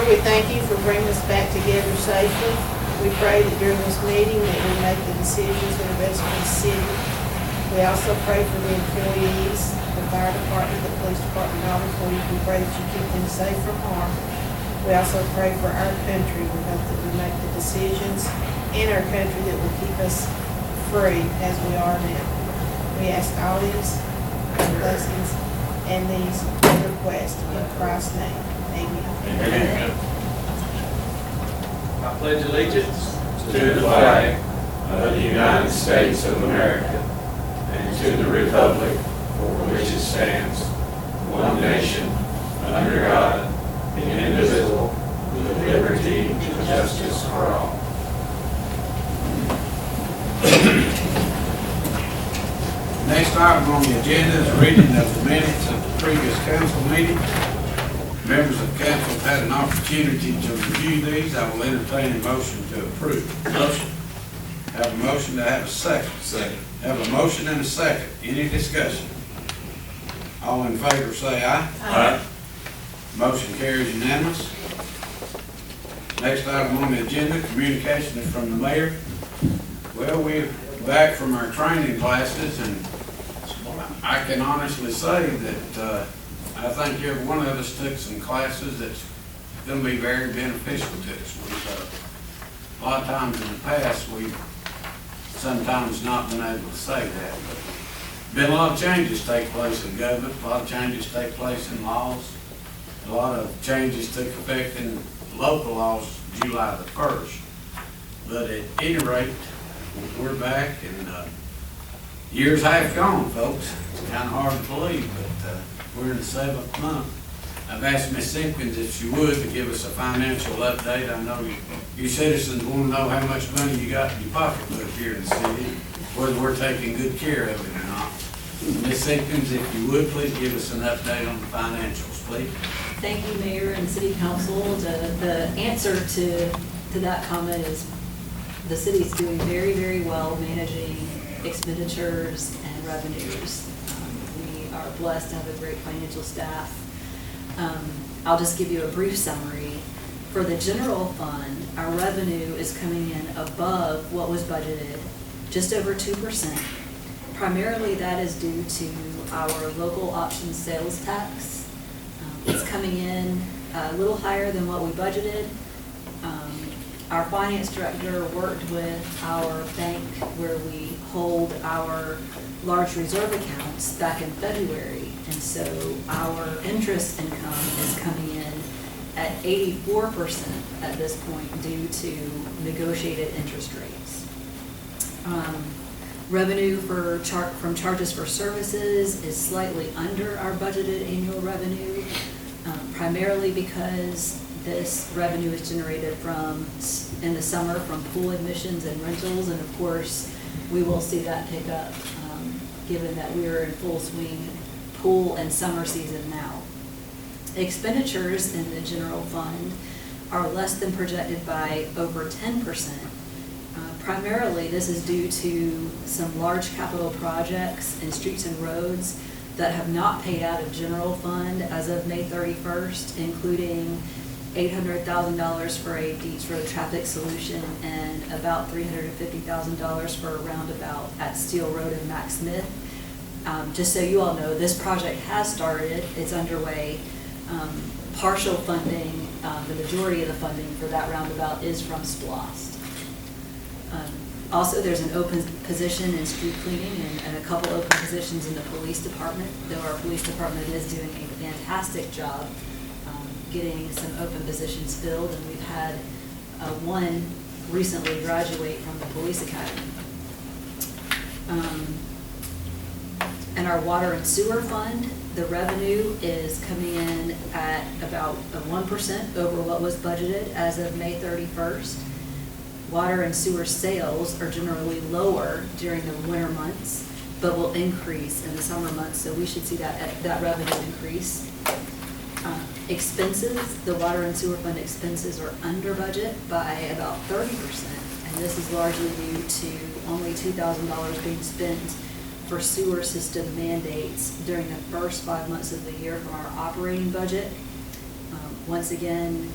we thank you for bringing us back together safely. We pray that during this meeting that we make the decisions that are best for the city. We also pray for the employees, the fire department, the police department, all employees. We pray that you keep them safe from harm. We also pray for our country. We hope that we make the decisions in our country that will keep us free as we are now. We ask all these blessings and these requests in Christ's name. Amen. I pledge allegiance to the flag of the United States of America and to the republic for which it stands, one nation, under God, indivisible, with liberty and justice for all. Next item on the agenda is reading of the minutes of the previous council meeting. Members of council have had an opportunity to review these. I will entertain a motion to approve. Motion. Have a motion to have a second. Second. Have a motion and a second. Any discussion? All in favor say aye. Aye. Motion carries unanimous. Next item on the agenda, communication is from the mayor. Well, we're back from our training classes, and I can honestly say that I think every one of us took some classes that's going to be very beneficial to us. A lot of times in the past, we've sometimes not been able to say that. But been a lot of changes take place in government, a lot of changes take place in laws, a lot of changes took effect in local laws July the 1st. But at any rate, we're back, and years have gone, folks. It's kind of hard to believe, but we're in the 7th month. I've asked Ms. Simpkins if she would to give us a financial update. I know you citizens want to know how much money you got in your pocketbook here in the city, whether we're taking good care of it or not. Ms. Simpkins, if you would, please give us an update on the financials, please. Thank you, Mayor and City Council. The answer to that comment is the city's doing very, very well managing expenditures and revenues. We are blessed to have a great financial staff. I'll just give you a brief summary. For the general fund, our revenue is coming in above what was budgeted, just over 2%. Primarily that is due to our local option sales tax. It's coming in a little higher than what we budgeted. Our finance director worked with our bank where we hold our large reserve accounts back in February, and so our interest income is coming in at 84% at this point due to negotiated interest rates. Revenue from charges for services is slightly under our budgeted annual revenue, primarily because this revenue is generated in the summer from pool admissions and rentals, and of course we will see that pick up given that we are in full swing pool and summer season now. Expenditures in the general fund are less than projected by over 10%. Primarily this is due to some large capital projects in streets and roads that have not paid out of general fund as of May 31st, including $800,000 for a Deeds Road traffic solution and about $350,000 for a roundabout at Steel Road and Max Smith. Just so you all know, this project has started, it's underway. Partial funding, the majority of the funding for that roundabout is from SPLOST. Also, there's an open position in street cleaning and a couple open positions in the police department, though our police department is doing a fantastic job getting some open positions filled, and we've had one recently graduate from the police academy. And our water and sewer fund, the revenue is coming in at about 1% over what was budgeted as of May 31st. Water and sewer sales are generally lower during the winter months, but will increase in the summer months, so we should see that revenue increase. Expenses, the water and sewer fund expenses are under budget by about 30%, and this is largely due to only $2,000 being spent for sewer system mandates during the first 5 months of the year from our operating budget. Once again,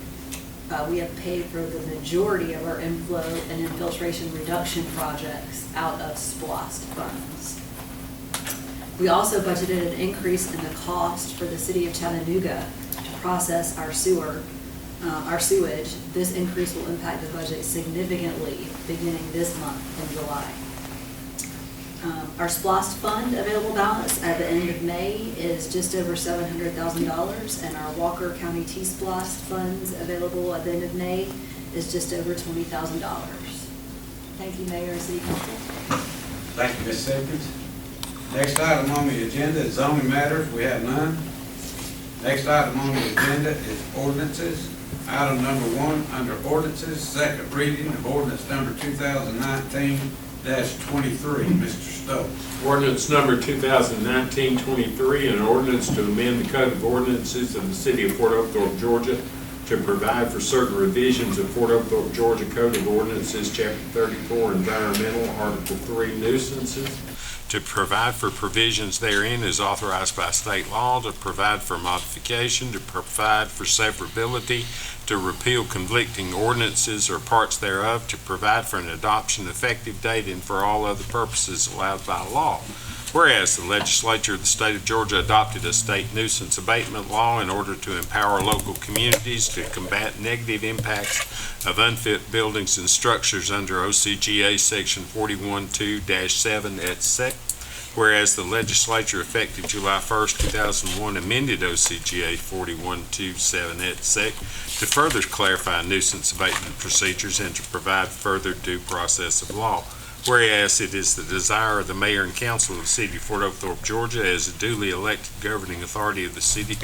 we have paid for the majority of our inflow and infiltration reduction projects out of SPLOST funds. We also budgeted an increase in the cost for the city of Chattanooga to process our sewage. This increase will impact the budget significantly beginning this month in July. Our SPLOST fund available balance at the end of May is just over $700,000, and our Walker County T-SPLOST funds available at the end of May is just over $20,000. Thank you, Mayor and City Council. Thank you, Ms. Simpkins. Next item on the agenda is zoning matters. We have none. Next item on the agenda is ordinances. Item number 1 under ordinances, second reading of ordinance number 2019-23. Mr. Stokes. Ordinance number 2019-23, an ordinance to amend the Code of Ordinances of the City of Fort Oglethorpe, Georgia, to provide for certain revisions of Fort Oglethorpe, Georgia Code of Ordinances, Chapter 34, Environmental, Article 3, Nuisances. To provide for provisions therein is authorized by state law, to provide for modification, to provide for severability, to repeal conflicting ordinances or parts thereof, to provide for an adoption effective date, and for all other purposes allowed by law. Whereas the legislature of the state of Georgia adopted a state nuisance abatement law in order to empower local communities to combat negative impacts of unfit buildings and structures under OCGA Section 41.2-7 et sec. Whereas the legislature effective July 1st, 2001 amended OCGA 41.2.7 et sec. to further clarify nuisance abatement procedures and to provide further due process of law. Whereas it is the desire of the mayor and council of the city of Fort Oglethorpe, Georgia, as a duly elected governing authority of the city,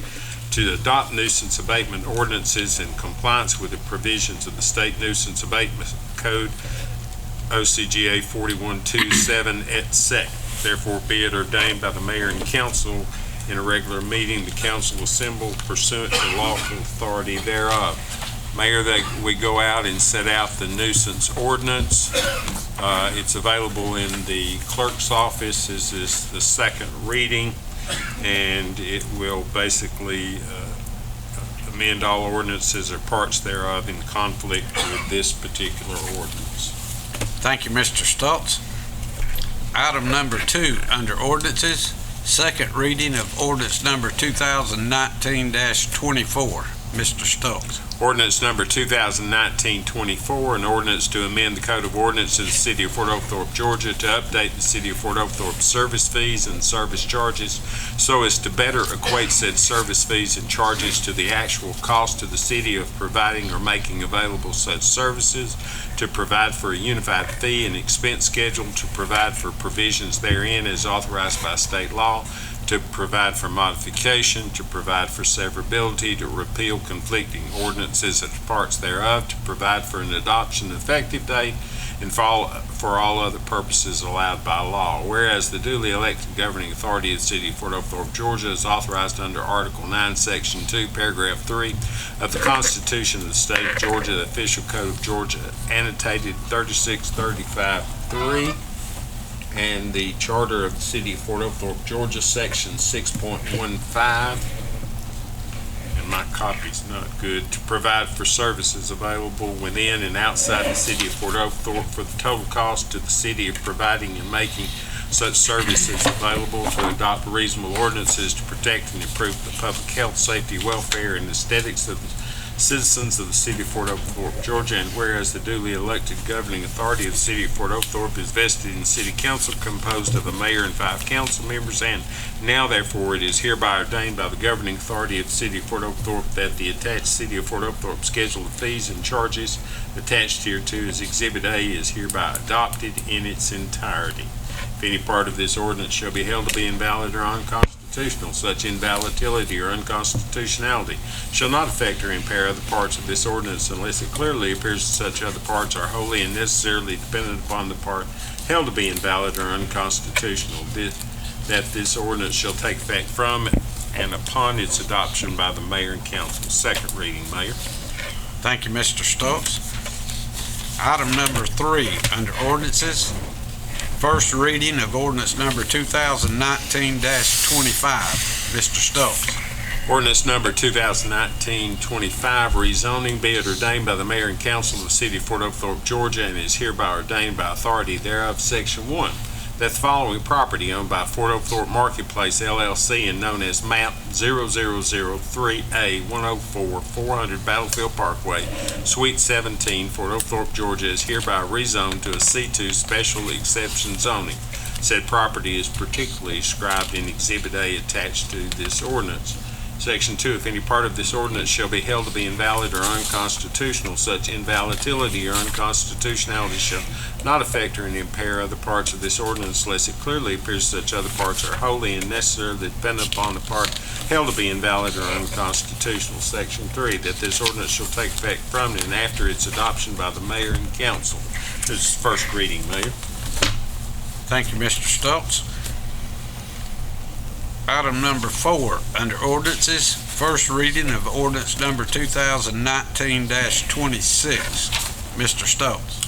to adopt nuisance abatement ordinances in compliance with the provisions of the State Nuisance Abatement Code, OCGA 41.2.7 et sec. Therefore be it ordained by the mayor and council in a regular meeting, the council assembled pursuant to lawful authority thereof. Mayor, that we go out and set out the nuisance ordinance. It's available in the clerk's office. This is the second reading, and it will basically amend all ordinances or parts thereof in conflict with this particular ordinance. Thank you, Mr. Stoltz. Item number 2 under ordinances, second reading of ordinance number 2019-24. Mr. Stokes. Ordinance number 2019-24, an ordinance to amend the Code of Ordinances of the City of Fort Oglethorpe, Georgia, to update the City of Fort Oglethorpe service fees and service charges so as to better equate said service fees and charges to the actual cost to the city of providing or making available such services, to provide for a unified fee and expense schedule, to provide for provisions therein as authorized by state law, to provide for modification, to provide for severability, to repeal conflicting ordinances and parts thereof, to provide for an adoption effective date, and for all other purposes allowed by law. Whereas the duly elected governing authority of the City of Fort Oglethorpe, Georgia, is authorized under Article 9, Section 2, Paragraph 3 of the Constitution of the State of Georgia, the Official Code of Georgia, annotated 3635-3, and the Charter of the City of Fort Oglethorpe, Georgia, Section 6.15, and my copy's not good, to provide for services available within and outside the City of Fort Oglethorpe for the total cost to the city of providing and making such services available, to adopt reasonable ordinances to protect and improve the public health, safety, welfare, and aesthetics of the citizens of the City of Fort Oglethorpe, Georgia. And whereas the duly elected governing authority of the City of Fort Oglethorpe is vested in the City Council composed of a mayor and 5 council members, and now therefore it is hereby ordained by the governing authority of the City of Fort Oglethorpe that the attached City of Fort Oglethorpe schedule of fees and charges attached hereto as Exhibit A is hereby adopted in its entirety. If any part of this ordinance shall be held to be invalid or unconstitutional, such invalidity or unconstitutionality shall not affect or impair other parts of this ordinance unless it clearly appears that such other parts are wholly and necessarily dependent upon the part held to be invalid or unconstitutional, that this ordinance shall take effect from and upon its adoption by the mayor and council. Second reading, Mayor. Thank you, Mr. Stokes. Item number 3 under ordinances, first reading of ordinance number 2019-25. Mr. Stokes. Ordinance number 2019-25, rezoning, be it ordained by the mayor and council of the city of Fort Oglethorpe, Georgia, and is hereby ordained by authority thereof. Section 1, that the following property owned by Fort Oglethorpe Marketplace LLC and known as MAP 0003A 104 400 Battlefield Parkway, Suite 17, Fort Oglethorpe, Georgia, is hereby rezoned to a C2 special exception zoning. Said property is particularly described in Exhibit A attached to this ordinance. Section 2, if any part of this ordinance shall be held to be invalid or unconstitutional, such invalidity or unconstitutionality shall not affect or impair other parts of this ordinance unless it clearly appears such other parts are wholly and necessarily dependent upon the part held to be invalid or unconstitutional. Section 3, that this ordinance shall take effect from and after its adoption by the mayor and council. This is first reading, Mayor. Thank you, Mr. Stoltz. Item number 4, under ordinances, first reading of ordinance number 2019-26. Mr. Stoltz.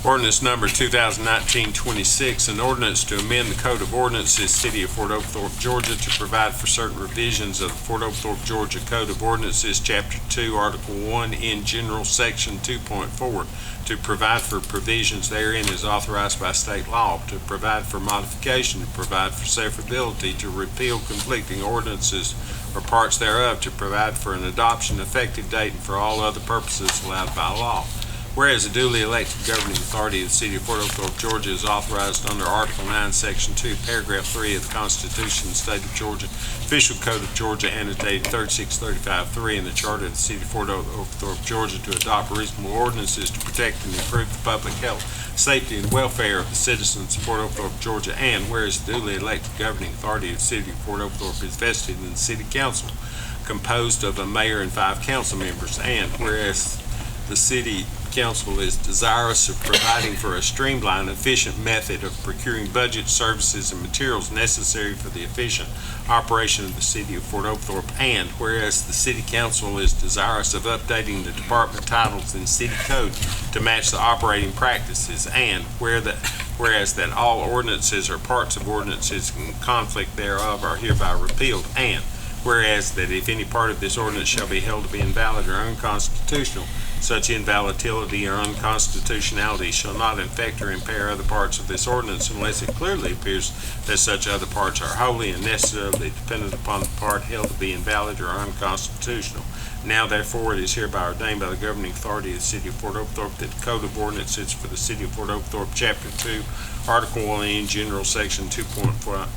Ordinance number 2019-26, an ordinance to amend the Code of Ordinances, City of Fort Oglethorpe, Georgia, to provide for certain revisions of the Fort Oglethorpe, Georgia Code of Ordinances, Chapter 2, Article 1, in General, Section 2.4, to provide for provisions therein as authorized by state law, to provide for modification, to provide for severability, to repeal conflicting ordinances or parts thereof, to provide for an adoption effective date, and for all other purposes allowed by law. Whereas the duly elected governing authority of the City of Fort Oglethorpe, Georgia is authorized under Article 9, Section 2, Paragraph 3 of the Constitution of the State of Georgia, Official Code of Georgia, annotated 3635-3, and the Charter of the City of Fort Oglethorpe, Georgia, to adopt reasonable ordinances to protect and improve the public health, safety, and welfare of the citizens of Fort Oglethorpe, Georgia. And whereas the duly elected governing authority of the City of Fort Oglethorpe is vested in the City Council, composed of a mayor and 5 council members. And whereas the City Council is desirous of providing for a streamlined, efficient method of procuring budget, services, and materials necessary for the efficient operation of the City of Fort Oglethorpe. And whereas the City Council is desirous of updating the department titles in City Code to match the operating practices. And whereas that all ordinances or parts of ordinances in conflict thereof are hereby repealed. And whereas that if any part of this ordinance shall be held to be invalid or unconstitutional, such invalidity or unconstitutionality shall not affect or impair other parts of this ordinance unless it clearly appears that such other parts are wholly and necessarily dependent upon the part held to be invalid or unconstitutional. Now therefore it is hereby ordained by the governing authority of the City of Fort Oglethorpe that the Code of Ordinances for the City of Fort Oglethorpe, Chapter 2, Article 1, in General, Section 2.4,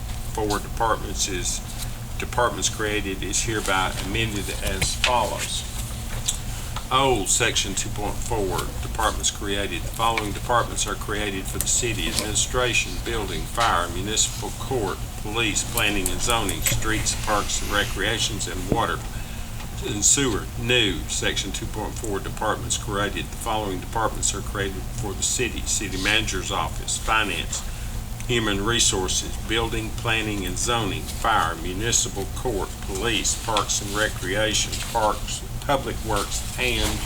departments created is hereby amended as follows. Old Section 2.4, departments created. The following departments are created for the city: administration, building, fire, municipal court, police, planning and zoning, streets, parks and recreations, and water and sewer. New Section 2.4, departments created. The following departments are created for the city: city manager's office, finance, human resources, building, planning and zoning, fire, municipal court, police, parks and recreation, parks, public works, and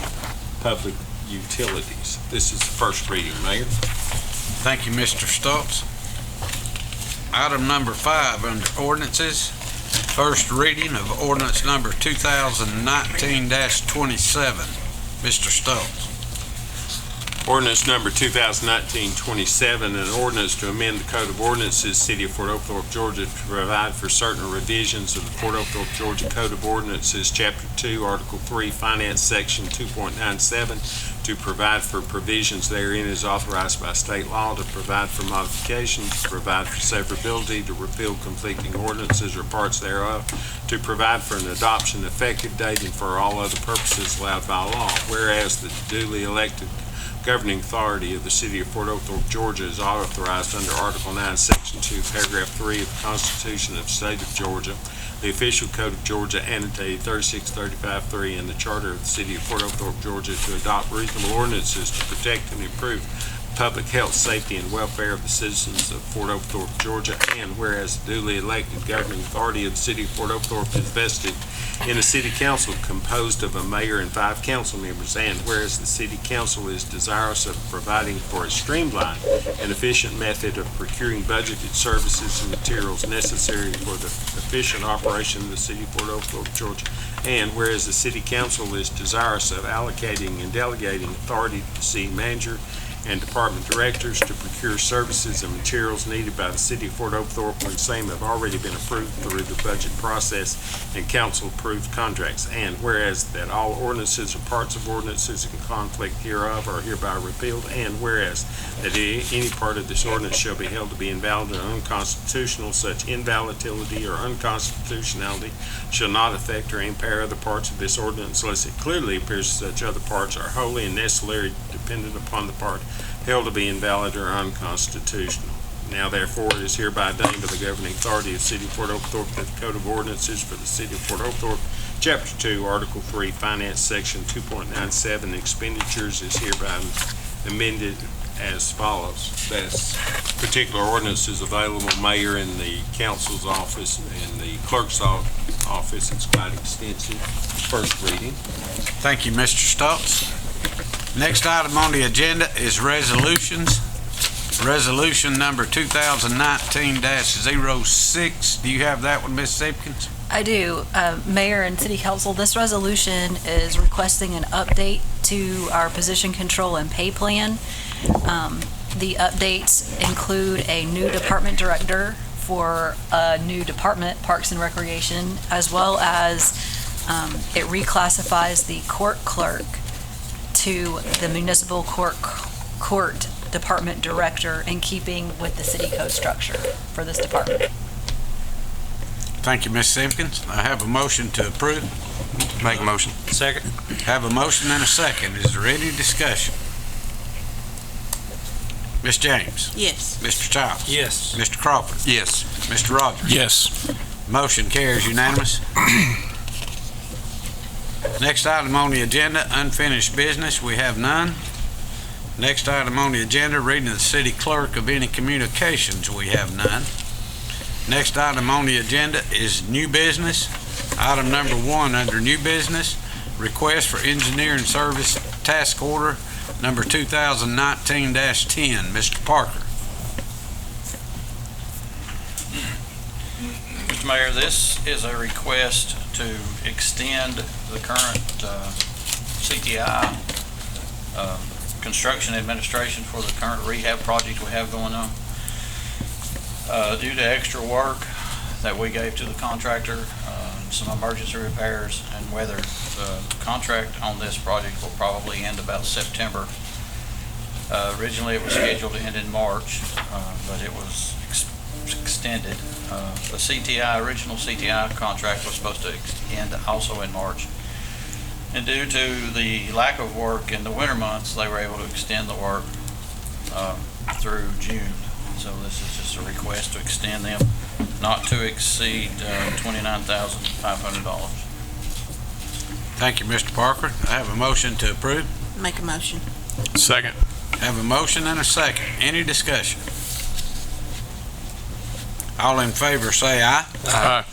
public utilities. This is the first reading, Mayor. Thank you, Mr. Stoltz. Item number 5, under ordinances, first reading of ordinance number 2019-27. Mr. Stoltz. Ordinance number 2019-27, an ordinance to amend the Code of Ordinances, City of Fort Oglethorpe, Georgia, to provide for certain revisions of the Fort Oglethorpe, Georgia Code of Ordinances, Chapter 2, Article 3, Finance, Section 2.97, to provide for provisions therein as authorized by state law, to provide for modification, to provide for severability, to repeal conflicting ordinances or parts thereof, to provide for an adoption effective date, and for all other purposes allowed by law. Whereas the duly elected governing authority of the City of Fort Oglethorpe, Georgia, is authorized under Article 9, Section 2, Paragraph 3 of the Constitution of the State of Georgia, the Official Code of Georgia, annotated 3635-3, and the Charter of the City of Fort Oglethorpe, Georgia, to adopt reasonable ordinances to protect and improve public health, safety, and welfare of the citizens of Fort Oglethorpe, Georgia, and whereas the duly elected governing authority of the city of Fort Oglethorpe is vested in a city council composed of a mayor and 5 council members, and whereas the city council is desirous of providing for a streamlined and efficient method of procuring budgeted services and materials necessary for the efficient operation of the city of Fort Oglethorpe, Georgia, and whereas the city council is desirous of allocating and delegating authority to the city manager and department directors to procure services and materials needed by the city of Fort Oglethorpe when same have already been approved through the budget process and council-approved contracts. And whereas that all ordinances or parts of ordinances in conflict hereof are hereby repealed, and whereas that any part of this ordinance shall be held to be invalid or unconstitutional, such invalidity or unconstitutionality shall not affect or impair other parts of this ordinance unless it clearly appears such other parts are wholly and necessarily dependent upon the part held to be invalid or unconstitutional. Now therefore it is hereby ordained by the governing authority of the city of Fort Oglethorpe that the Code of Ordinances for the city of Fort Oglethorpe, Chapter 2, Article 3, Finance, Section 2.97, Expenditures is hereby amended as follows. This particular ordinance is available, Mayor, in the council's office and the clerk's office. It's quite extensive. First reading. Thank you, Mr. Stoltz. Next item on the agenda is resolutions. Resolution number 2019-06. Do you have that one, Ms. Simpkins? I do. Mayor and City Council, this resolution is requesting an update to our position control and pay plan. The updates include a new department director for a new department, Parks and Recreation, as well as it reclassifies the court clerk to the municipal court department director in keeping with the city code structure for this department. Thank you, Ms. Simpkins. I have a motion to approve. Make a motion. Second. Have a motion and a second. Is there any discussion? Ms. James? Yes. Mr. Childs? Yes. Mr. Crawford? Yes. Mr. Rogers? Yes. Motion carries unanimous. Next item on the agenda, unfinished business. We have none. Next item on the agenda, reading of the city clerk of any communications. We have none. Next item on the agenda is new business. Item number 1 under new business, request for engineering service task order number 2019-10. Mr. Parker. Mr. Mayor, this is a request to extend the current CTI construction administration for the current rehab project we have going on. Due to extra work that we gave to the contractor, some emergency repairs, and weather, the contract on this project will probably end about September. Originally it was scheduled to end in March, but it was extended. The original CTI contract was supposed to end also in March. And due to the lack of work in the winter months, they were able to extend the work through June. So this is just a request to extend them not to exceed $29,500. Thank you, Mr. Parker. I have a motion to approve. Make a motion. Second. Have a motion and a second. Any discussion? All in favor say aye. Aye.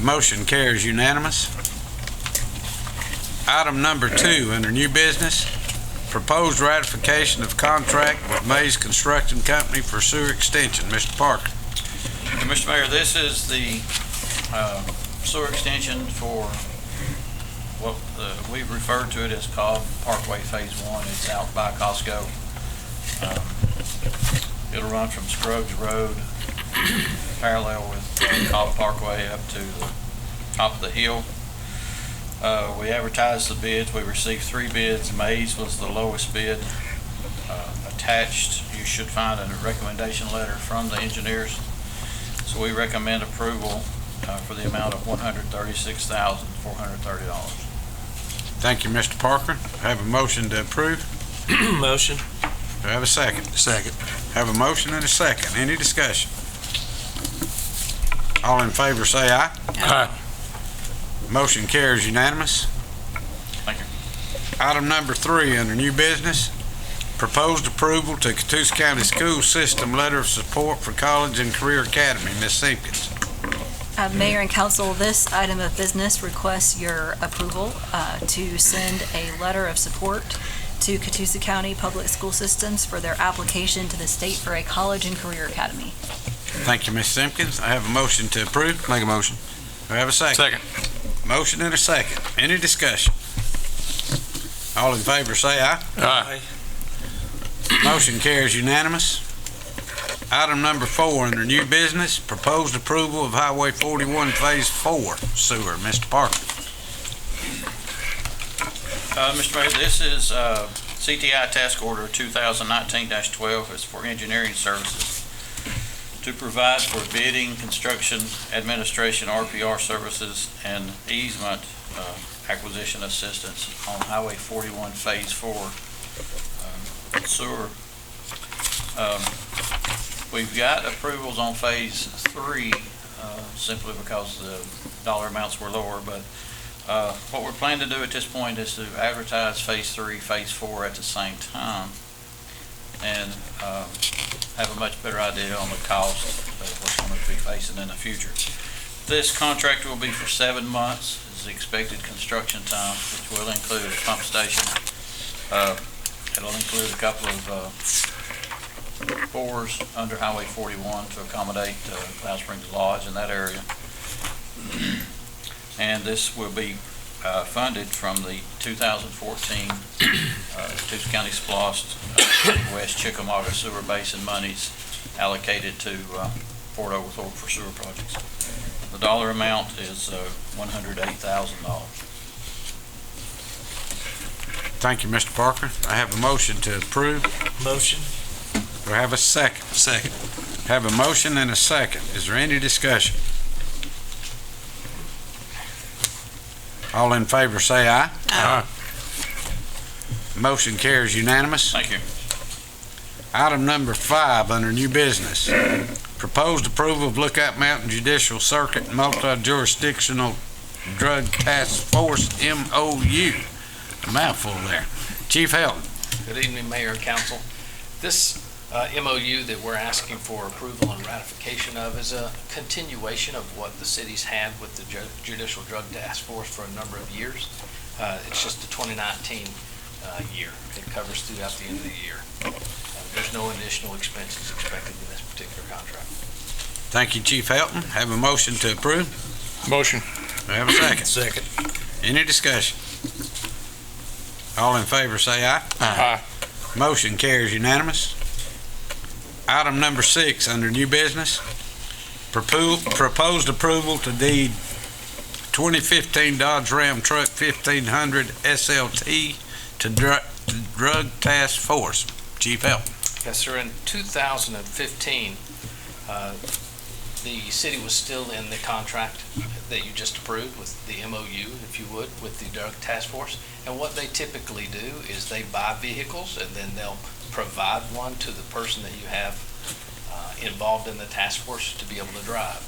Motion carries unanimous. Item number 2 under new business, proposed ratification of contract with Mays Construction Company for sewer extension. Mr. Parker. And Mr. Mayor, this is the sewer extension for what we refer to it as Cobb Parkway Phase 1. It's out by Costco. It'll run from Scruggs Road parallel with Cobb Parkway up to the top of the hill. We advertised the bids. We received 3 bids. Mays was the lowest bid. Attached, you should find a recommendation letter from the engineers. So we recommend approval for the amount of $136,430. Thank you, Mr. Parker. I have a motion to approve. Motion. Do I have a second? Second. Have a motion and a second. Any discussion? All in favor say aye. Aye. Motion carries unanimous. Thank you. Item number 3 under new business, proposed approval to Catoosa County School System Letter of Support for College and Career Academy. Ms. Simpkins. Mayor and council, this item of business requests your approval to send a letter of support to Catoosa County Public School Systems for their application to the state for a college and career academy. Thank you, Ms. Simpkins. I have a motion to approve. Make a motion. Do I have a second? Second. Motion and a second. Any discussion? All in favor say aye. Aye. Motion carries unanimous. Item number 4 under new business, proposed approval of Highway 41 Phase 4 sewer. Mr. Parker. Mr. Mayor, this is CTI Task Order 2019-12. It's for engineering services to provide for bidding, construction, administration, RPR services, and easement acquisition assistance on Highway 41 Phase 4 sewer. We've got approvals on Phase 3 simply because the dollar amounts were lower, but what we're planning to do at this point is to advertise Phase 3, Phase 4 at the same time and have a much better idea on the cost of what's going to be facing in the future. This contract will be for 7 months. Is the expected construction time, which will include a pump station. It'll include a couple of bores under Highway 41 to accommodate Cloud Springs Lodge in that area. And this will be funded from the 2014 Catoosa County SPLOST West Chickamauga Sewer Basin monies allocated to Fort Oglethorpe for sewer projects. The dollar amount is $108,000. Thank you, Mr. Parker. I have a motion to approve. Motion. Do I have a second? Second. Have a motion and a second. Is there any discussion? All in favor say aye. Aye. Motion carries unanimous. Thank you. Item number 5 under new business. Proposed approval of Lookout Mountain Judicial Circuit Multi-Jurisdictional Drug Task Force MOU. A mouthful there. Chief Helton. Good evening, Mayor and Council. This MOU that we're asking for approval and ratification of is a continuation of what the city's had with the Judicial Drug Task Force for a number of years. It's just the 2019 year. It covers throughout the end of the year. There's no additional expenses expected in this particular contract. Thank you, Chief Helton. Have a motion to approve. Motion. Do I have a second? Second. Any discussion? All in favor say aye. Aye. Motion carries unanimous. Item number 6 under new business. Proposed approval to deed 2015 Dodge Ram Truck 1500 SLT to Drug Task Force. Chief Helton. Yes, sir. In 2015, the city was still in the contract that you just approved with the MOU, if you would, with the Drug Task Force. And what they typically do is they buy vehicles and then they'll provide one to the person that you have involved in the task force to be able to drive.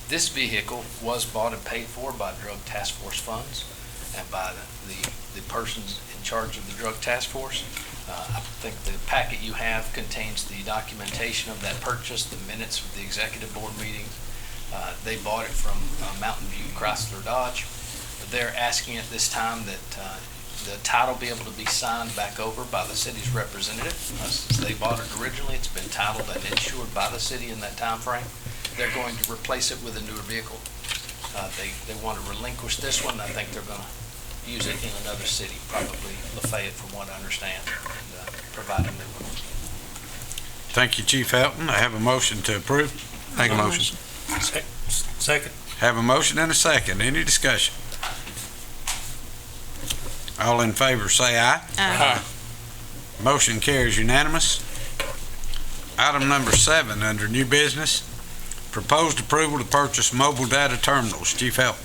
This vehicle was bought and paid for by Drug Task Force funds and by the persons in charge of the Drug Task Force. I think the packet you have contains the documentation of that purchase, the minutes of the executive board meeting. They bought it from Mountain View Chrysler Dodge. They're asking at this time that the title be able to be signed back over by the city's representative. Since they bought it originally, it's been titled and insured by the city in that time frame. They're going to replace it with a newer vehicle. They want to relinquish this one. I think they're going to use it in another city, probably Lafayette from what I understand, and provide a new one. Thank you, Chief Helton. I have a motion to approve. Make a motion. Second. Have a motion and a second. Any discussion? All in favor say aye. Aye. Motion carries unanimous. Item number 7 under new business. Proposed approval to purchase mobile data terminals. Chief Helton.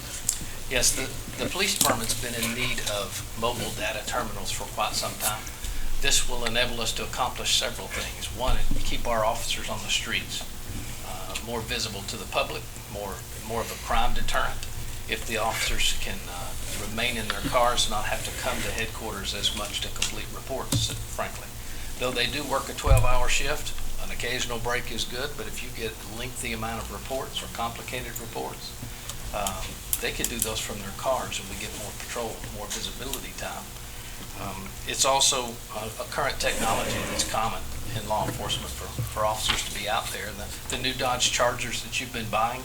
Yes, the police department's been in need of mobile data terminals for quite some time. This will enable us to accomplish several things. One, keep our officers on the streets more visible to the public, more of a crime deterrent. If the officers can remain in their cars and not have to come to headquarters as much to complete reports, frankly. Though they do work a 12-hour shift, an occasional break is good, but if you get a lengthy amount of reports or complicated reports, they could do those from their cars, and we get more patrol, more visibility time. It's also a current technology that's common in law enforcement for officers to be out there. The new Dodge Chargers that you've been buying,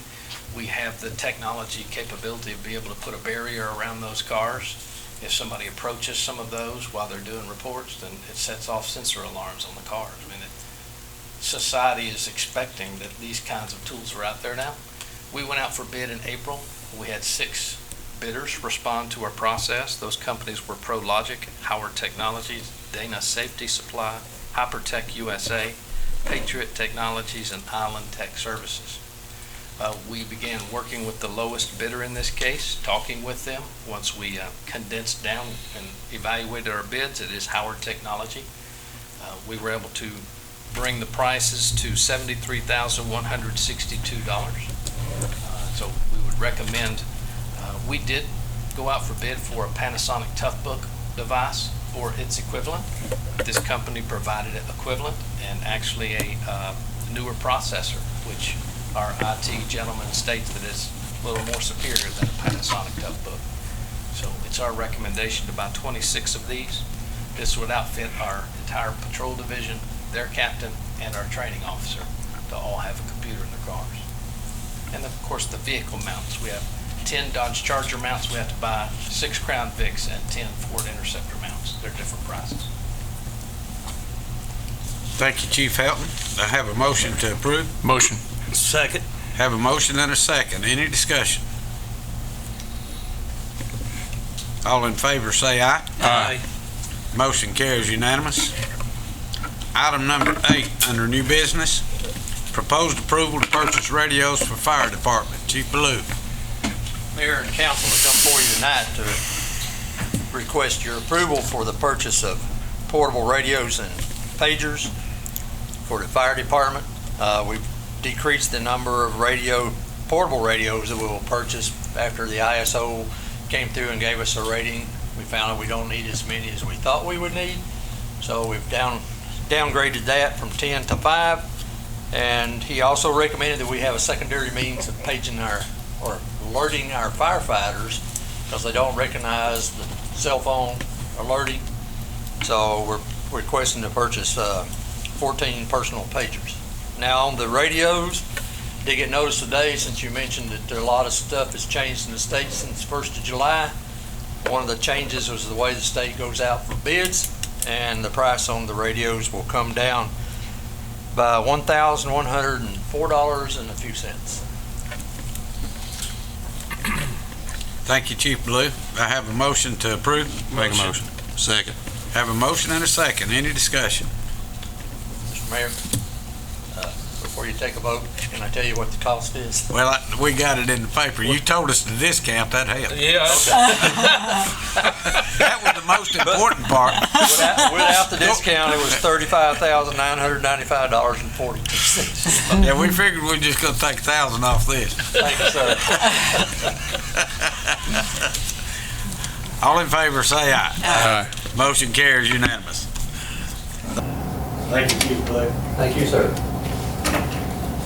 we have the technology capability of being able to put a barrier around those cars. If somebody approaches some of those while they're doing reports, then it sets off sensor alarms on the cars. I mean, society is expecting that these kinds of tools are out there now. We went out for bid in April. We had 6 bidders respond to our process. Those companies were ProLogic, Howard Technologies, Dana Safety Supply, Hypertech USA, Patriot Technologies, and Island Tech Services. We began working with the lowest bidder in this case, talking with them. Once we condensed down and evaluated our bids, it is Howard Technology. We were able to bring the prices to $73,162. So we would recommend, we did go out for bid for a Panasonic Toughbook device or its equivalent. This company provided an equivalent and actually a newer processor, which our IT gentleman states that it's a little more superior than a Panasonic Toughbook. So it's our recommendation to buy 26 of these. This would outfit our entire patrol division, their captain, and our training officer to all have a computer in their cars. And of course the vehicle mounts. We have 10 Dodge Charger mounts we have to buy, 6 Crown Vics, and 10 Ford Interceptor mounts. They're different prices. Thank you, Chief Helton. I have a motion to approve. Motion. Second. Have a motion and a second. Any discussion? All in favor say aye. Aye. Motion carries unanimous. Item number 8 under new business, proposed approval to purchase radios for fire department. Chief Ballou. Mayor and council have come before you tonight to request your approval for the purchase of portable radios and pagers for the fire department. We've decreased the number of portable radios that we will purchase after the ISO came through and gave us a rating. We found that we don't need as many as we thought we would need. So we've downgraded that from 10 to 5. And he also recommended that we have a secondary means of paging or alerting our firefighters because they don't recognize the cell phone alerting. So we're requesting to purchase 14 personal pagers. Now on the radios, did get notice today, since you mentioned that a lot of stuff has changed in the state since 1st of July. One of the changes was the way the state goes out for bids, and the price on the radios will come down by $1,104 and a few cents. Thank you, Chief Ballou. I have a motion to approve. Make a motion. Second. Have a motion and a second. Any discussion? Mr. Mayor, before you take a vote, can I tell you what the cost is? Well, we got it in the paper. You told us the discount. That helped. Yeah. That was the most important part. Without the discount, it was $35,995.42. Yeah, we figured we're just going to take $1,000 off this. Thank you, sir. All in favor, say aye. Aye. Motion carries unanimous. Thank you, Chief Ballou. Thank you, sir.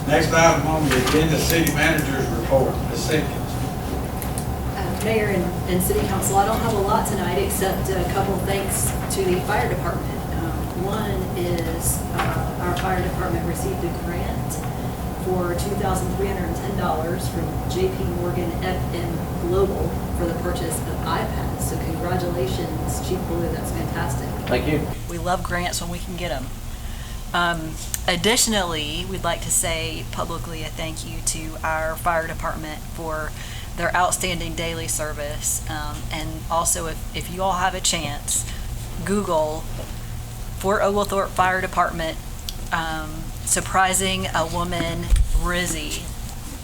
Next item on the agenda, City Manager's Report. Ms. Simpkins. Mayor and City Council, I don't have a lot tonight except a couple thanks to the fire department. One is our fire department received a grant for $2,310 from JP Morgan FM Global for the purchase of iPads. So congratulations, Chief Ballou, that's fantastic. Thank you. We love grants when we can get them. Additionally, we'd like to say publicly a thank you to our fire department for their outstanding daily service. And also, if you all have a chance, Google Fort Oglethorpe Fire Department surprising a woman, Rizzy,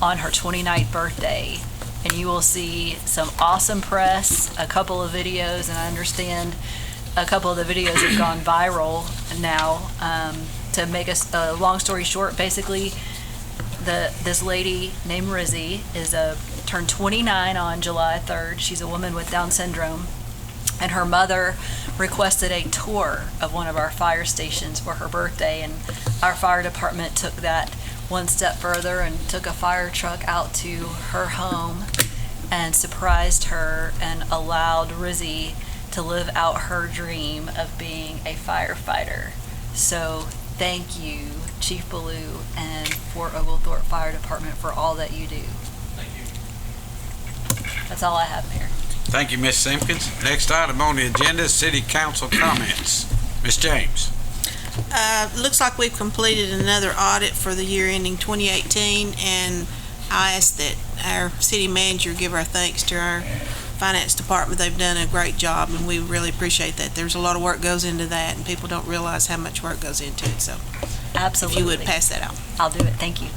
on her 29th birthday. And you will see some awesome press, a couple of videos, and I understand a couple of the videos have gone viral now. To make a long story short, basically, this lady named Rizzy is turned 29 on July 3rd. She's a woman with Down syndrome, And her mother requested a tour of one of our fire stations for her birthday, and our fire department took that one step further and took a fire truck out to her home and surprised her and allowed Rizzy to live out her dream of being a firefighter. So thank you, Chief Ballou and Fort Oglethorpe Fire Department, for all that you do. Thank you. That's all I have, Mayor. Thank you, Ms. Simpkins. Next item on the agenda is city council comments. Ms. James. Looks like we've completed another audit for the year ending 2018, and I ask that our city manager give our thanks to our finance department. They've done a great job, and we really appreciate that. There's a lot of work goes into that, and people don't realize how much work goes into it. So Absolutely. if you would pass that out. I'll do it. Thank you.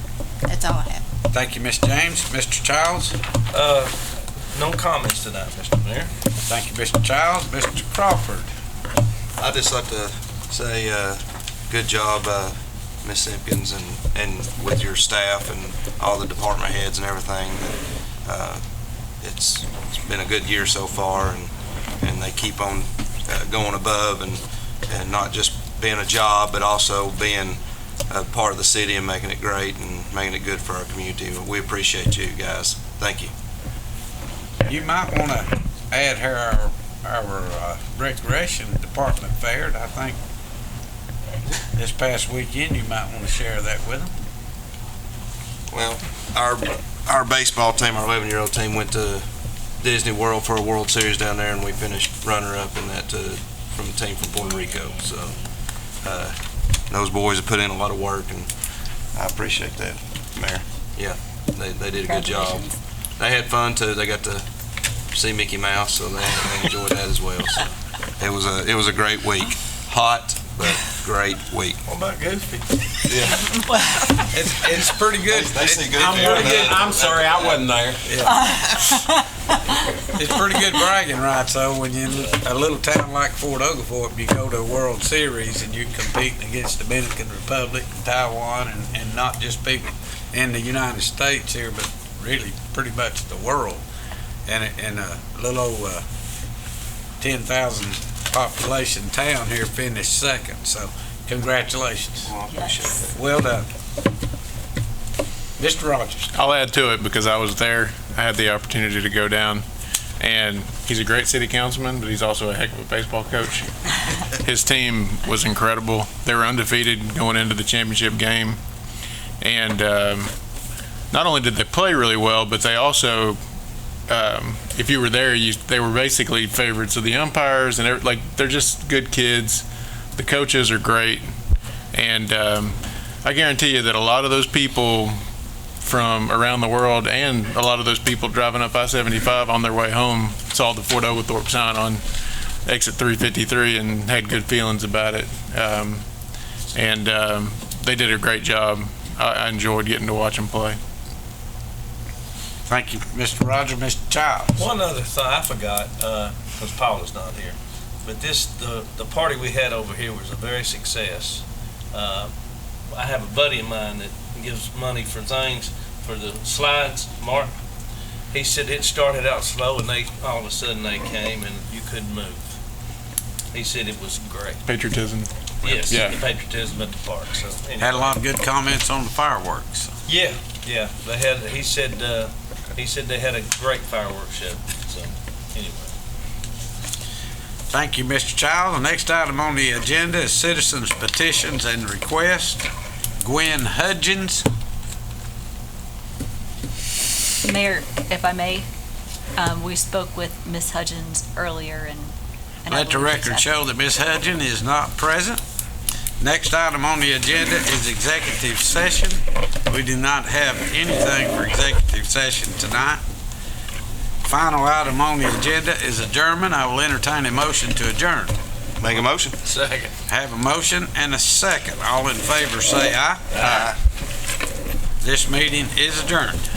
That's all I have. Thank you, Ms. James. Mr. Childs. No comments tonight, Mr. Mayor. Thank you, Mr. Childs. Mr. Crawford. I'd just like to say, good job, Ms. Simpkins, and with your staff and all the department heads and everything. It's been a good year so far, and they keep on going above and not just being a job, but also being a part of the city and making it great and making it good for our community. We appreciate you guys. Thank you. You might want to add her our recreation department fair. I think this past weekend you might want to share that with them. Well, our baseball team, our 11-year-old team, went to Disney World for a World Series down there, and we finished runner-up in that from the team from Puerto Rico. So those boys have put in a lot of work, and I appreciate that, Mayor. Yeah, they did a good job. They had fun too. They got to see Mickey Mouse, so they enjoyed that as well. So it was a great week. Hot, but great week. What about Goofy? Yeah. It's pretty good. They see Goofy. I'm sorry, I wasn't there. It's pretty good bragging rights, though, when you're in a little town like Fort Oglethorpe, you go to a World Series and you're competing against the Dominican Republic and Taiwan, and not just people in the United States here, but really pretty much the world. And a little over 10,000 population town here finished second, so congratulations. Well, I appreciate that. Well done. Mr. Rogers. I'll add to it because I was there. I had the opportunity to go down, and he's a great city councilman, but he's also a heck of a baseball coach. His team was incredible. They were undefeated going into the championship game, and not only did they play really well, but they also, if you were there, they were basically favorites of the umpires, and they're just good kids. The coaches are great, and I guarantee you that a lot of those people from around the world and a lot of those people driving up I-75 on their way home saw the Fort Oglethorpe sign on exit 353 and had good feelings about it. They did a great job. I enjoyed getting to watch them play. Thank you, Mr. Roger. Mr. Childs. One other thing I forgot, because Paula's not here, but the party we had over here was a very success. I have a buddy of mine that gives money for things, for the slides, Mark. He said it started out slow, and all of a sudden they came and you couldn't move. He said it was great. Patriotism. Yes, Yeah. the patriotism at the park. So anyway. Had a lot of good comments on the fireworks. Yeah. They had. He said they had a great fireworks show. So anyway. Thank you, Mr. Child. The next item on the agenda is citizens' petitions and requests. Gwen Hudgens. Mayor, if I may, we spoke with Ms. Hudgens earlier, and I Let the believe she's record happy. show that Ms. Hudgens is not present. Next item on the agenda is executive session. We do not have anything for executive session tonight. Final item on the agenda is adjournment. I will entertain a motion to adjourn. Make a motion. Second. Have a motion and a second. All in favor say aye. Aye. This meeting is adjourned.